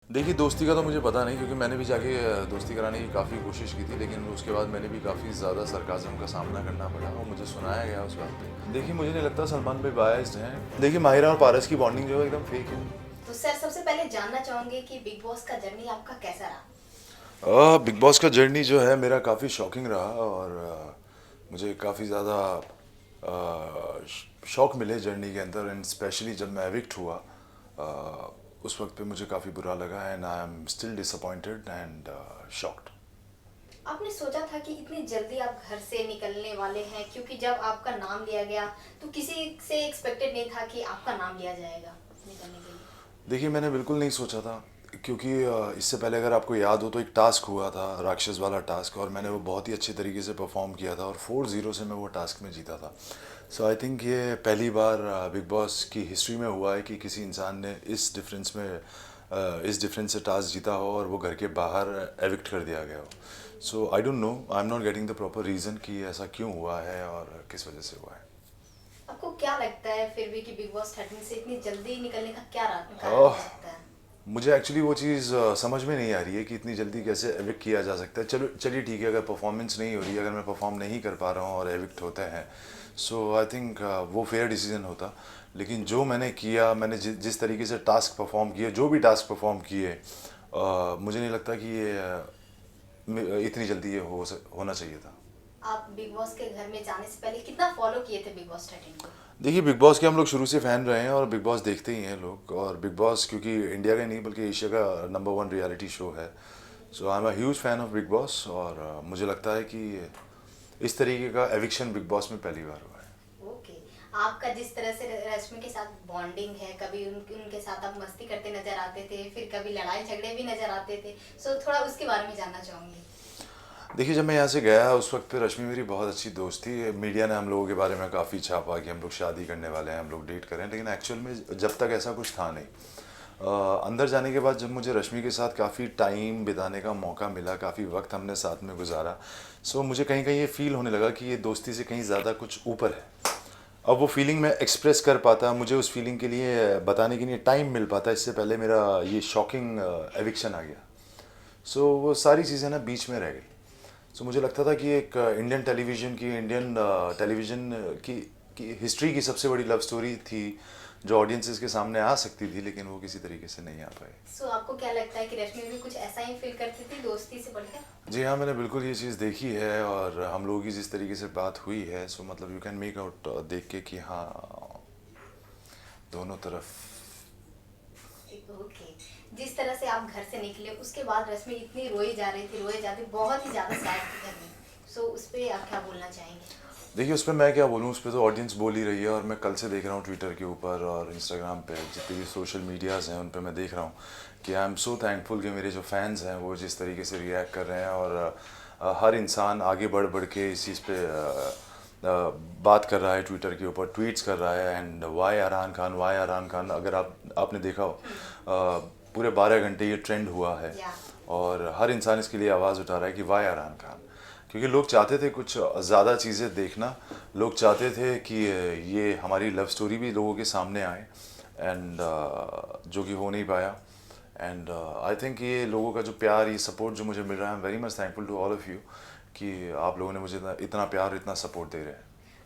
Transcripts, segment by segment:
देखिए, दोस्ती का तो मुझे पता नहीं क्योंकि मैंने भी जाके दोस्ती कराने की काफ़ी कोशिश की थी, लेकिन उसके बाद मैंने भी काफ़ी ज़्यादा सरकाज़म का सामना करना पड़ा और मुझे सुनाया गया उस बात पे। देखिए, मुझे नहीं लगता सलमान भाई बायस्ड हैं। देखिए, माहिरा और पारस की बॉन्डिंग जो है एकदम फेक है। तो सर सबसे पहले जानना चाहूंगे कि बिग बॉस का जर्नी आपका कैसा रहा। बिग बॉस का जर्नी जो है मेरा काफ़ी शॉकिंग रहा और मुझे काफ़ी ज़्यादा शौक मिले जर्नी के अंदर एंड स्पेशली जब मैं एविक्ट हुआ उस वक्त पे मुझे काफ़ी बुरा लगा and I am still disappointed and shocked. आपने सोचा था कि इतनी जल्दी आप घर से निकलने वाले हैं, क्योंकि जब आपका नाम लिया गया तो किसी से एक्सपेक्टेड नहीं था कि आपका नाम लिया जाएगा निकलने के लिए। देखिए, मैंने बिल्कुल नहीं सोचा था क्योंकि इससे पहले अगर आपको याद हो तो एक टास्क हुआ था, राक्षस वाला टास्क, और मैंने वो बहुत ही अच्छी तरीके से परफॉर्म किया था और 4-0 से मैं वो टास्क में जीता था। सो आई थिंक ये पहली बार बिग बॉस की हिस्ट्री में हुआ है कि किसी इंसान ने इस डिफरेंस से टास्क जीता हो और वो घर के बाहर एविक्ट कर दिया गया हो। So I don't know, I am not getting the proper reason कि ऐसा क्यों हुआ है और किस वजह से हुआ है। आपको क्या लगता है फिर भी कि बिग बॉस 13 से इतनी जल्दी निकलने का क्या कारण ओह, हो सकता है। मुझे एक्चुअली वो चीज़ समझ में नहीं आ रही है कि इतनी जल्दी कैसे एविक्ट किया जा सकता है। चलो चलिए ठीक है, अगर परफॉर्मेंस नहीं हो रही है, अगर मैं परफॉर्म नहीं कर पा रहा हूँ और एविक्ट होते हैं, सो आई थिंक वो फेयर डिसीजन होता। लेकिन जो मैंने किया, मैंने जिस तरीके से टास्क परफॉर्म किए, जो भी टास्क परफॉर्म किए, मुझे नहीं लगता कि ये इतनी जल्दी ये होना चाहिए था। आप बिग बॉस के घर में जाने से पहले कितना फॉलो किए थे बिग बॉस 13 को। देखिए, बिग बॉस के हम लोग शुरू से फ़ैन रहे हैं और बिग बॉस देखते ही हैं लोग, और बिग बॉस क्योंकि इंडिया का नहीं बल्कि एशिया का नंबर वन रियलिटी शो है। So I am a huge fan of Bigg Boss और मुझे लगता है कि इस तरीके का एविक्शन बिग बॉस में पहली बार हुआ है। ओके। आपका जिस तरह से रश्मि के साथ बॉन्डिंग है, कभी उनके साथ आप मस्ती करते नजर आते थे, फिर कभी लड़ाई झगड़े भी नजर आते थे, सो थोड़ा उसके बारे में जानना चाहूंगी। देखिए, जब मैं यहाँ से गया उस वक्त पे रश्मि मेरी बहुत अच्छी दोस्त थी। मीडिया ने हम लोगों के बारे में काफ़ी छापा कि हम लोग शादी करने वाले हैं, हम लोग डेट करें, लेकिन एक्चुअल में जब तक ऐसा कुछ था नहीं। अंदर जाने के बाद जब मुझे रश्मि के साथ काफ़ी टाइम बिताने का मौका मिला, काफ़ी वक्त हमने साथ में गुजारा, सो मुझे कहीं कहीं ये फील होने लगा कि ये दोस्ती से कहीं ज़्यादा कुछ ऊपर है। अब वो फीलिंग मैं एक्सप्रेस कर पाता, मुझे उस फीलिंग के लिए बताने के लिए टाइम मिल पाता, इससे पहले मेरा ये शॉकिंग एविक्शन आ गया। सो वो सारी चीज़ें ना बीच में रह गई। सो मुझे लगता था कि एक इंडियन टेलीविज़न की हिस्ट्री की सबसे बड़ी लव स्टोरी थी जो ऑडियंसेस के सामने आ सकती थी, लेकिन वो किसी तरीके से नहीं आ पाई। सो आपको क्या लगता है कि रश्मि भी कुछ ऐसा ही फील करती थी दोस्ती से बढ़कर। जी हाँ, मैंने बिल्कुल ये चीज़ देखी है और हम लोगों की जिस तरीके से बात हुई है, सो मतलब यू कैन मेक आउट देख के कि हाँ, दोनों तरफ। ओके। जिस तरह से आप घर से निकले उसके बाद रश्मि इतनी रोई जा रही थी, रोई जाती, बहुत ही ज्यादा सैड थी घर में। सो उस पे आप क्या बोलना चाहेंगे। देखिए, उस पर मैं क्या बोलूँ, उस पर तो ऑडियंस बोल ही रही है और मैं कल से देख रहा हूँ ट्विटर के ऊपर और इंस्टाग्राम पे जितने भी सोशल मीडियाज़ हैं उन पर मैं देख रहा हूँ कि आई एम सो थैंकफुल कि मेरे जो फैंस हैं वो जिस तरीके से रिएक्ट कर रहे हैं और हर इंसान आगे बढ़ बढ़ के इस चीज़ पे बात कर रहा है, ट्विटर के ऊपर ट्वीट्स कर रहा है एंड वाई आरान खान, अगर आपने देखा हो पूरे 12 घंटे ये ट्रेंड हुआ है या और हर इंसान इसके लिए आवाज़ उठा रहा है कि वाई आरान खान, क्योंकि लोग चाहते थे कुछ ज़्यादा चीज़ें देखना। लोग चाहते थे कि ये हमारी लव स्टोरी भी लोगों के सामने आए एंड जो कि हो नहीं पाया। एंड आई थिंक ये लोगों का जो प्यार, ये सपोर्ट जो मुझे मिल रहा है, I am very much thankful to all of you कि आप लोगों ने मुझे इतना प्यार, इतना सपोर्ट दे रहे हैं।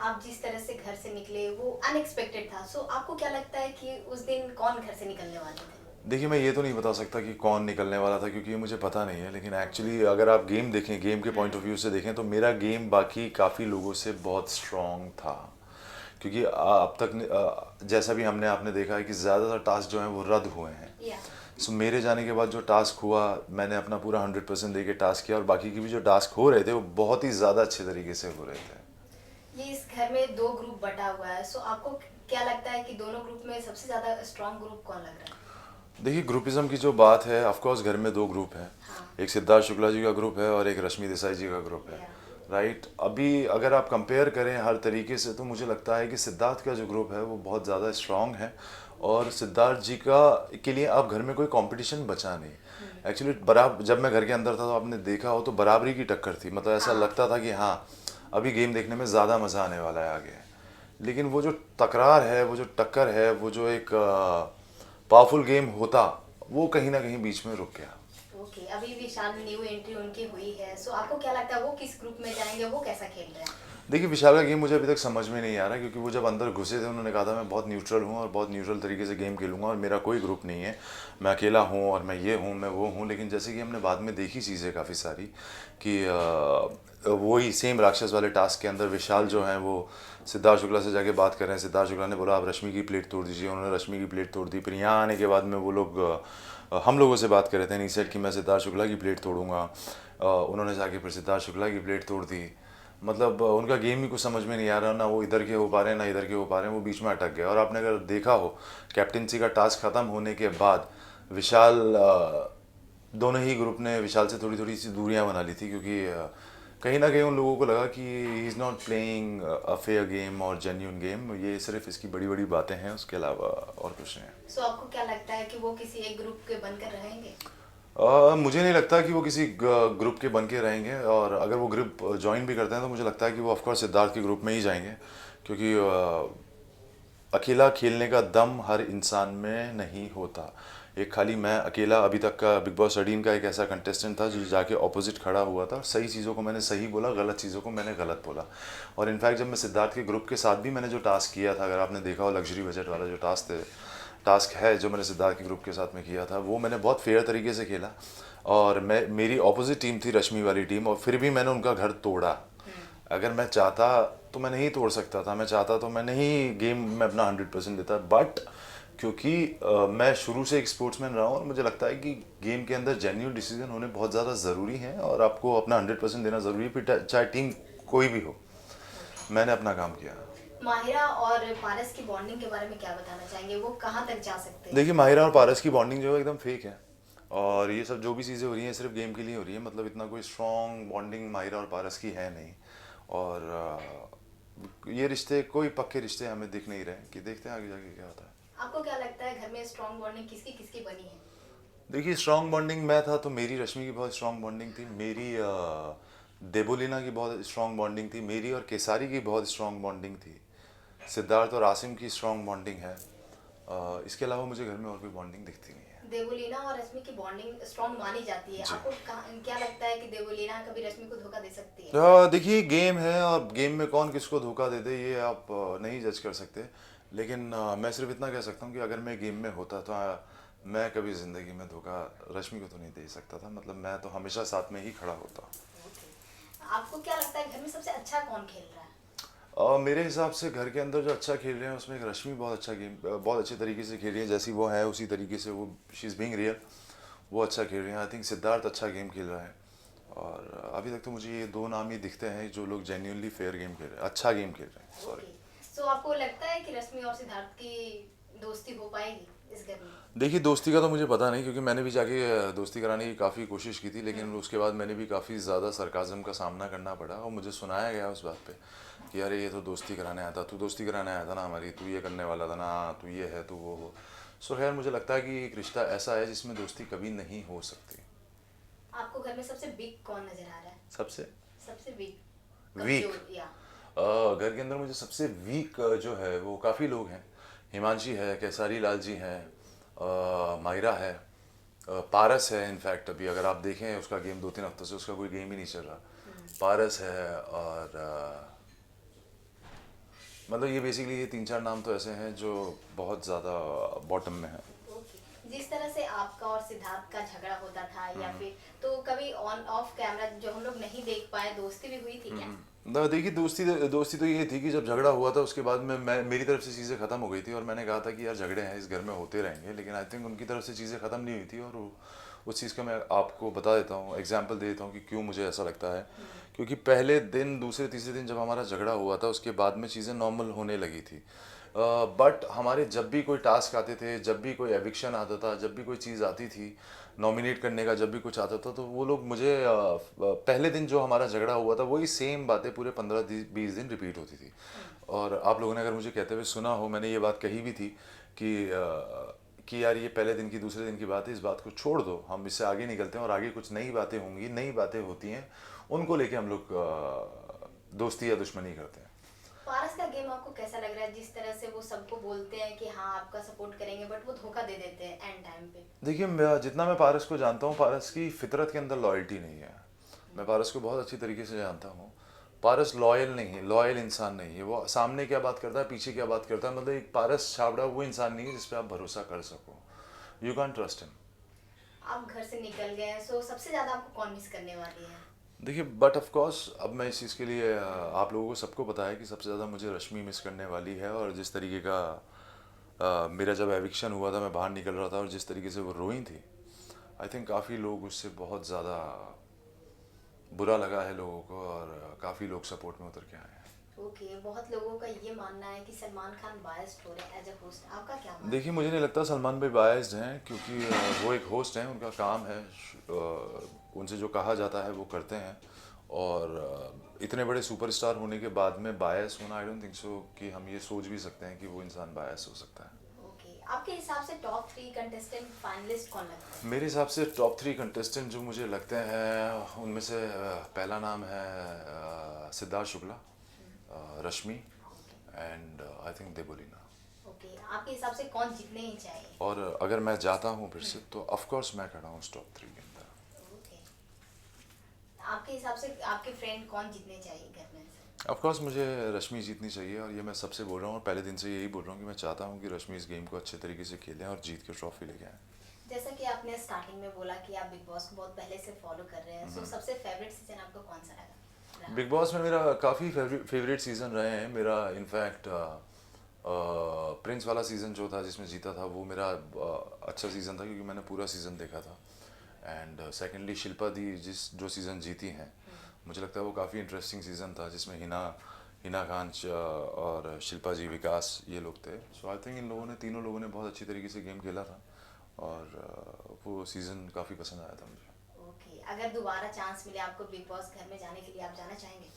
आप जिस तरह से घर से निकले वो अनएक्सपेक्टेड था। सो आपको क्या लगता है कि उस दिन कौन घर से निकलने वाले थे। देखिए, मैं ये तो नहीं बता सकता कि कौन निकलने वाला था क्योंकि ये मुझे पता नहीं है, लेकिन एक्चुअली अगर आप गेम देखें, गेम के पॉइंट ऑफ व्यू से देखें, तो मेरा गेम बाकी काफ़ी लोगों से बहुत स्ट्रॉन्ग था क्योंकि अब तक जैसा भी हमने आपने देखा है कि ज़्यादातर टास्क जो हैं वो रद्द हुए हैं। या सो मेरे जाने के बाद जो टास्क हुआ, मैंने अपना पूरा 100% दे के टास्क किया और बाकी की भी जो टास्क हो रहे थे वो बहुत ही ज़्यादा अच्छे तरीके से हो रहे थे। ये इस घर में दो ग्रुप बटा हुआ है, सो आपको क्या लगता है कि दोनों ग्रुप में सबसे ज्यादा स्ट्रांग ग्रुप कौन लग रहा है। देखिए, ग्रुपिज़म की जो बात है, ऑफ कोर्स घर में दो ग्रुप हैं। हाँ। एक सिद्धार्थ शुक्ला जी का ग्रुप है और एक रश्मि देसाई जी का ग्रुप है। या राइट, अभी अगर आप कंपेयर करें हर तरीके से तो मुझे लगता है कि सिद्धार्थ का जो ग्रुप है वो बहुत ज़्यादा स्ट्रांग है और सिद्धार्थ जी का के लिए अब घर में कोई कंपटीशन बचा नहीं। एक्चुअली बराबर जब मैं घर के अंदर था तो आपने देखा हो तो बराबरी की टक्कर थी, मतलब ऐसा हाँ। लगता था कि हाँ, अभी गेम देखने में ज़्यादा मज़ा आने वाला है आगे। लेकिन वो जो तकरार है, वो जो टक्कर है, वो जो एक पावरफुल गेम होता वो कहीं ना कहीं बीच में रुक गया। ओके, अभी विशाल न्यू एंट्री उनकी हुई है, सो आपको क्या लगता है वो किस ग्रुप में जाएंगे, वो कैसा खेल रहे हैं? देखिए विशाल का गेम मुझे अभी तक समझ में नहीं आ रहा, क्योंकि वो जब अंदर घुसे थे उन्होंने कहा था मैं बहुत न्यूट्रल हूँ और बहुत न्यूट्रल तरीके से गेम खेलूंगा और मेरा कोई ग्रुप नहीं है, मैं अकेला हूँ और मैं ये हूँ मैं वो हूँ। लेकिन जैसे कि हमने बाद में देखी चीज़ें काफ़ी सारी कि वही सेम राक्षस वाले टास्क के अंदर विशाल जो है वो सिद्धार्थ शुक्ला से जाके बात कर रहे हैं। सिद्धार्थ शुक्ला ने बोला आप रश्मि की प्लेट तोड़ दीजिए, उन्होंने रश्मि की प्लेट तोड़ दी। फिर यहाँ आने के बाद में वो लोग हम लोगों से बात कर रहे थे, नहीं सेट कि मैं सिद्धार्थ शुक्ला की प्लेट तोड़ूंगा, उन्होंने जाके फिर सिद्धार्थ शुक्ला की प्लेट तोड़ दी। मतलब उनका गेम ही कुछ समझ में नहीं आ रहा, ना वो इधर के हो पा रहे हैं ना इधर के हो पा रहे हैं, वो बीच में अटक गए। और आपने अगर देखा हो कैप्टनसी का टास्क ख़त्म होने के बाद विशाल दोनों ही ग्रुप ने विशाल से थोड़ी थोड़ी सी दूरियां बना ली थी, क्योंकि कहीं ना कहीं उन लोगों को लगा कि he is not playing a fair game और जेन्यून गेम, ये सिर्फ इसकी बड़ी बड़ी बातें हैं, उसके अलावा और कुछ नहीं है। सो आपको क्या लगता है कि वो किसी एक ग्रुप के बनकर रहेंगे? मुझे नहीं लगता कि वो किसी ग्रुप के बन के रहेंगे, और अगर वो ग्रुप ज्वाइन भी करते हैं तो मुझे लगता है कि वो ऑफकोर्स सिद्धार्थ के ग्रुप में ही जाएंगे, क्योंकि अकेला खेलने का दम हर इंसान में नहीं होता। एक खाली मैं अकेला अभी तक का बिग बॉस 13 का एक ऐसा कंटेस्टेंट था जो जाके ऑपोजिट खड़ा हुआ था, सही चीज़ों को मैंने सही बोला, गलत चीज़ों को मैंने गलत बोला। और इनफैक्ट जब मैं सिद्धार्थ के ग्रुप के साथ भी मैंने जो टास्क किया था, अगर आपने देखा हो लग्जरी बजट वाला जो टास्क है जो मैंने सिद्धार्थ के ग्रुप के साथ में किया था, वो मैंने बहुत फेयर तरीके से खेला। और मैं मेरी ऑपोजिट टीम थी रश्मि वाली टीम, और फिर भी मैंने उनका घर तोड़ा। अगर मैं चाहता तो मैं नहीं तोड़ सकता था, मैं चाहता तो मैं नहीं गेम में अपना 100% देता, बट क्योंकि मैं शुरू से एक स्पोर्ट्समैन रहा हूँ और मुझे लगता है कि गेम के अंदर जेन्युइन डिसीजन होने बहुत ज़्यादा ज़रूरी हैं और आपको अपना 100% देना ज़रूरी है, फिर चाहे टीम कोई भी हो। मैंने अपना काम किया। माहिरा और पारस की बॉन्डिंग के बारे में क्या बताना चाहेंगे, वो कहाँ तक जा सकते हैं? देखिए माहिरा और पारस की बॉन्डिंग जो है एकदम फेक है, और ये सब जो भी चीज़ें हो रही हैं सिर्फ गेम के लिए हो रही है। मतलब इतना कोई स्ट्रॉन्ग बॉन्डिंग माहिरा और पारस की है नहीं, और ये रिश्ते कोई पक्के रिश्ते हमें दिख नहीं रहे, कि देखते हैं आगे जाके क्या होता है। आपको क्या लगता है घर में स्ट्रॉन्ग बॉन्डिंग किसकी किसकी बनी है? देखिए स्ट्रॉन्ग बॉन्डिंग मैं था तो मेरी रश्मि की बहुत स्ट्रॉन्ग बॉन्डिंग थी, मेरी देबोलीना की बहुत स्ट्रॉन्ग बॉन्डिंग थी, मेरी और केसारी की बहुत स्ट्रॉन्ग बॉन्डिंग थी, सिद्धार्थ और आसिम की स्ट्रॉन्ग बॉन्डिंग है। इसके अलावा मुझे घर में और कोई बॉन्डिंग दिखती नहीं है। देवलीना और रश्मि की बॉन्डिंग स्ट्रॉन्ग मानी जाती है, जी। आपको क्या लगता है कि देवलीना कभी रश्मि को धोखा दे सकती है? देखिए गेम है और गेम में कौन किसको धोखा दे दे ये आप नहीं जज कर सकते, लेकिन मैं सिर्फ इतना कह सकता हूँ कि अगर मैं गेम में होता तो मैं कभी ज़िंदगी में धोखा रश्मि को तो नहीं दे सकता था। मतलब मैं तो हमेशा साथ में ही खड़ा होता। आपको क्या लगता है घर में सबसे अच्छा कौन खेल रहा है? मेरे हिसाब से घर के अंदर जो अच्छा खेल रहे हैं उसमें एक रश्मि बहुत अच्छा गेम बहुत अच्छे तरीके से खेल रही है, जैसी वो है उसी तरीके से वो शी इज़ बीइंग रियल, वो अच्छा खेल रहे हैं। आई थिंक सिद्धार्थ अच्छा गेम खेल रहा है, और अभी तक तो मुझे ये दो नाम ही दिखते हैं जो लोग जेन्युइनली फेयर गेम खेल रहे हैं, अच्छा गेम खेल रहे हैं। सॉरी। सो आपको लगता है कि रश्मि और सिद्धार्थ की दोस्ती हो पाएगी इस घर में? देखिए दोस्ती का तो मुझे पता नहीं, क्योंकि मैंने भी जाके दोस्ती कराने की काफ़ी कोशिश की थी, लेकिन उसके बाद मैंने भी काफ़ी ज़्यादा सरकाज़म का सामना करना पड़ा और मुझे सुनाया गया उस बात पे कि अरे ये तो दोस्ती कराने आया था, तू दोस्ती कराने आया था ना हमारी, तू ये करने वाला था ना, तू ये है तू वो हो। सो खैर मुझे लगता है कि एक रिश्ता ऐसा है जिसमें दोस्ती कभी नहीं हो सकती। आपको घर में सबसे बिग कौन नजर आ रहा है? सबसे सबसे बिग वीक या घर के अंदर मुझे सबसे वीक जो है वो काफ़ी लोग हैं। हिमांशी है, केसारी लाल जी हैं, मायरा है, पारस है। इनफैक्ट अभी अगर आप देखें उसका गेम 2-3 हफ्तों से उसका कोई गेम ही नहीं चल रहा। पारस है, और मतलब ये बेसिकली ये 3-4 नाम तो ऐसे हैं जो बहुत ज़्यादा बॉटम में हैं। जिस तरह से आपका और सिद्धार्थ का झगड़ा होता था या फिर तो कभी ऑन ऑफ कैमरा जो हम लोग नहीं देख पाए, दोस्ती भी हुई थी क्या? देखिए दोस्ती तो ये थी कि जब झगड़ा हुआ था उसके बाद में मैं मेरी तरफ से चीज़ें ख़त्म हो गई थी और मैंने कहा था कि यार झगड़े हैं इस घर में होते रहेंगे, लेकिन आई थिंक उनकी तरफ से चीज़ें ख़त्म नहीं हुई थी। और उस चीज़ का मैं आपको बता देता हूँ, एग्जांपल दे देता हूँ कि क्यों मुझे ऐसा लगता है। क्योंकि पहले दिन, दूसरे तीसरे दिन जब हमारा झगड़ा हुआ था उसके बाद में चीज़ें नॉर्मल होने लगी थी, बट हमारे जब भी कोई टास्क आते थे, जब भी कोई एविक्शन आता था, जब भी कोई चीज़ आती थी नॉमिनेट करने का, जब भी कुछ आता था तो वो लोग मुझे पहले दिन जो हमारा झगड़ा हुआ था वही सेम बातें पूरे 15-20 दिन रिपीट होती थी। और आप लोगों ने अगर मुझे कहते हुए सुना हो, मैंने ये बात कही भी थी कि यार ये पहले दिन की दूसरे दिन की बात है, इस बात को छोड़ दो, हम इससे आगे निकलते हैं और आगे कुछ नई बातें होंगी, नई बातें होती हैं, उनको लेके हम लोग दोस्ती या दुश्मनी करते हैं। पारस का गेम आपको कैसा लग रहा है, जिस तरह से वो सबको बोलते हैं कि हाँ आपका सपोर्ट करेंगे, बट वो धोखा दे देते हैं एंड टाइम पे? देखिए जितना मैं पारस को जानता हूँ, पारस की फितरत के अंदर लॉयल्टी नहीं है। मैं पारस को बहुत अच्छी तरीके से जानता हूँ। पारस लॉयल नहीं है, लॉयल इंसान नहीं है। वो सामने क्या बात करता है, पीछे क्या बात करता है, मतलब एक पारस छाबड़ा वो इंसान नहीं है जिस पे आप भरोसा कर सको। You can trust him. आप घर से निकल गए हैं, सो सबसे ज्यादा आपको कौन मिस करने वाली है? देखिए बट ऑफ कोर्स अब मैं इस चीज़ के लिए आप लोगों को सबको पता है कि सबसे ज़्यादा मुझे रश्मि मिस करने वाली है। और जिस तरीके का मेरा जब एविक्शन हुआ था, मैं बाहर निकल रहा था और जिस तरीके से वो रोई थी, आई थिंक काफ़ी लोग उससे बहुत ज़्यादा बुरा लगा है लोगों को, और काफ़ी लोग सपोर्ट में उतर के आए हैं। ओके, बहुत लोगों का ये मानना है कि सलमान खान बायस्ड हो रहे हैं एज अ होस्ट, आपका क्या मानना देखिए मुझे नहीं लगता सलमान भाई बायस्ड हैं, क्योंकि वो एक होस्ट हैं, उनका काम है, उनसे जो कहा जाता है वो करते हैं। और इतने बड़े सुपरस्टार होने के बाद में बायस होना, आई डोंट थिंक सो कि हम ये सोच भी सकते हैं कि वो इंसान बायस हो सकता है। ओके, आपके हिसाब से टॉप 3 कंटेस्टेंट फाइनलिस्ट कौन लगता है? मेरे हिसाब से टॉप 3 कंटेस्टेंट जो मुझे लगते हैं, उनमें से पहला नाम है Siddharth Shukla, Rashmi, and I think Debolina. Okay, आपके हिसाब से कौन जीतने ही चाहिए? और अगर मैं जाता हूँ फिर से तो ऑफ कोर्स मैं खड़ा हूँ टॉप 3 के अंदर। ओके, आपके हिसाब से आपके फ्रेंड कौन जीतने चाहिए घर में से? ऑफ कोर्स मुझे रश्मि जीतनी चाहिए, और ये मैं सबसे बोल रहा हूँ, और पहले दिन से यही बोल रहा हूँ कि मैं चाहता हूँ कि रश्मि इस गेम को अच्छे तरीके से खेलें और जीत के ट्रॉफी लेके आएँ। जैसा कि आपने स्टार्टिंग में बोला कि आप बिग बॉस को बहुत पहले से फॉलो कर रहे हैं, सो सबसे फेवरेट सीजन आपको कौन सा लगा? बिग बॉस में मेरा काफ़ी फेवरेट सीज़न रहे हैं। मेरा इनफैक्ट प्रिंस वाला सीज़न जो था जिसमें जीता था, वो मेरा अच्छा सीज़न था, क्योंकि मैंने पूरा सीज़न देखा था। एंड सेकेंडली शिल्पा दी जो सीज़न जीती हैं, मुझे लगता है वो काफ़ी इंटरेस्टिंग सीज़न था, जिसमें हिना खान और शिल्पा जी, विकास, ये लोग थे। सो आई थिंक इन लोगों ने, तीनों लोगों ने बहुत अच्छी तरीके से गेम खेला था, और वो सीज़न काफ़ी पसंद आया था मुझे। ओके, अगर दोबारा चांस मिले आपको बिग बॉस घर में जाने के लिए, आप जाना चाहेंगे?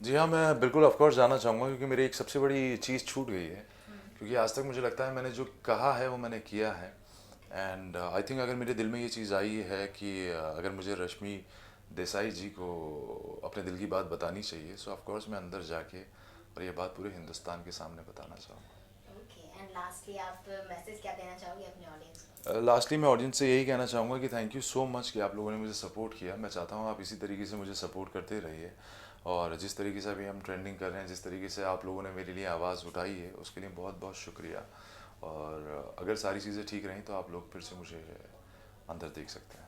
जी हाँ, मैं बिल्कुल ऑफ कोर्स जाना चाहूँगा, क्योंकि मेरी एक सबसे बड़ी चीज़ छूट गई है। क्योंकि आज तक मुझे लगता है मैंने जो कहा है वो मैंने किया है। एंड आई थिंक अगर मेरे दिल में ये चीज़ आई है कि अगर मुझे रश्मि देसाई जी को अपने दिल की बात बतानी चाहिए, सो ऑफ कोर्स मैं अंदर जाके और ये बात पूरे हिंदुस्तान के सामने बताना चाहूँगा। ओके, एंड लास्टली आप मैसेज क्या देना चाहोगे अपने ऑडियंस को? लास्टली मैं ऑडियंस से यही कहना चाहूँगा कि थैंक यू सो मच कि आप लोगों ने मुझे सपोर्ट किया। मैं चाहता हूँ आप इसी तरीके से मुझे सपोर्ट करते रहिए, और जिस तरीके से अभी हम ट्रेंडिंग कर रहे हैं, जिस तरीके से आप लोगों ने मेरे लिए आवाज़ उठाई है, उसके लिए बहुत बहुत शुक्रिया। और अगर सारी चीज़ें ठीक रहीं तो आप लोग फिर से मुझे अंदर देख सकते हैं।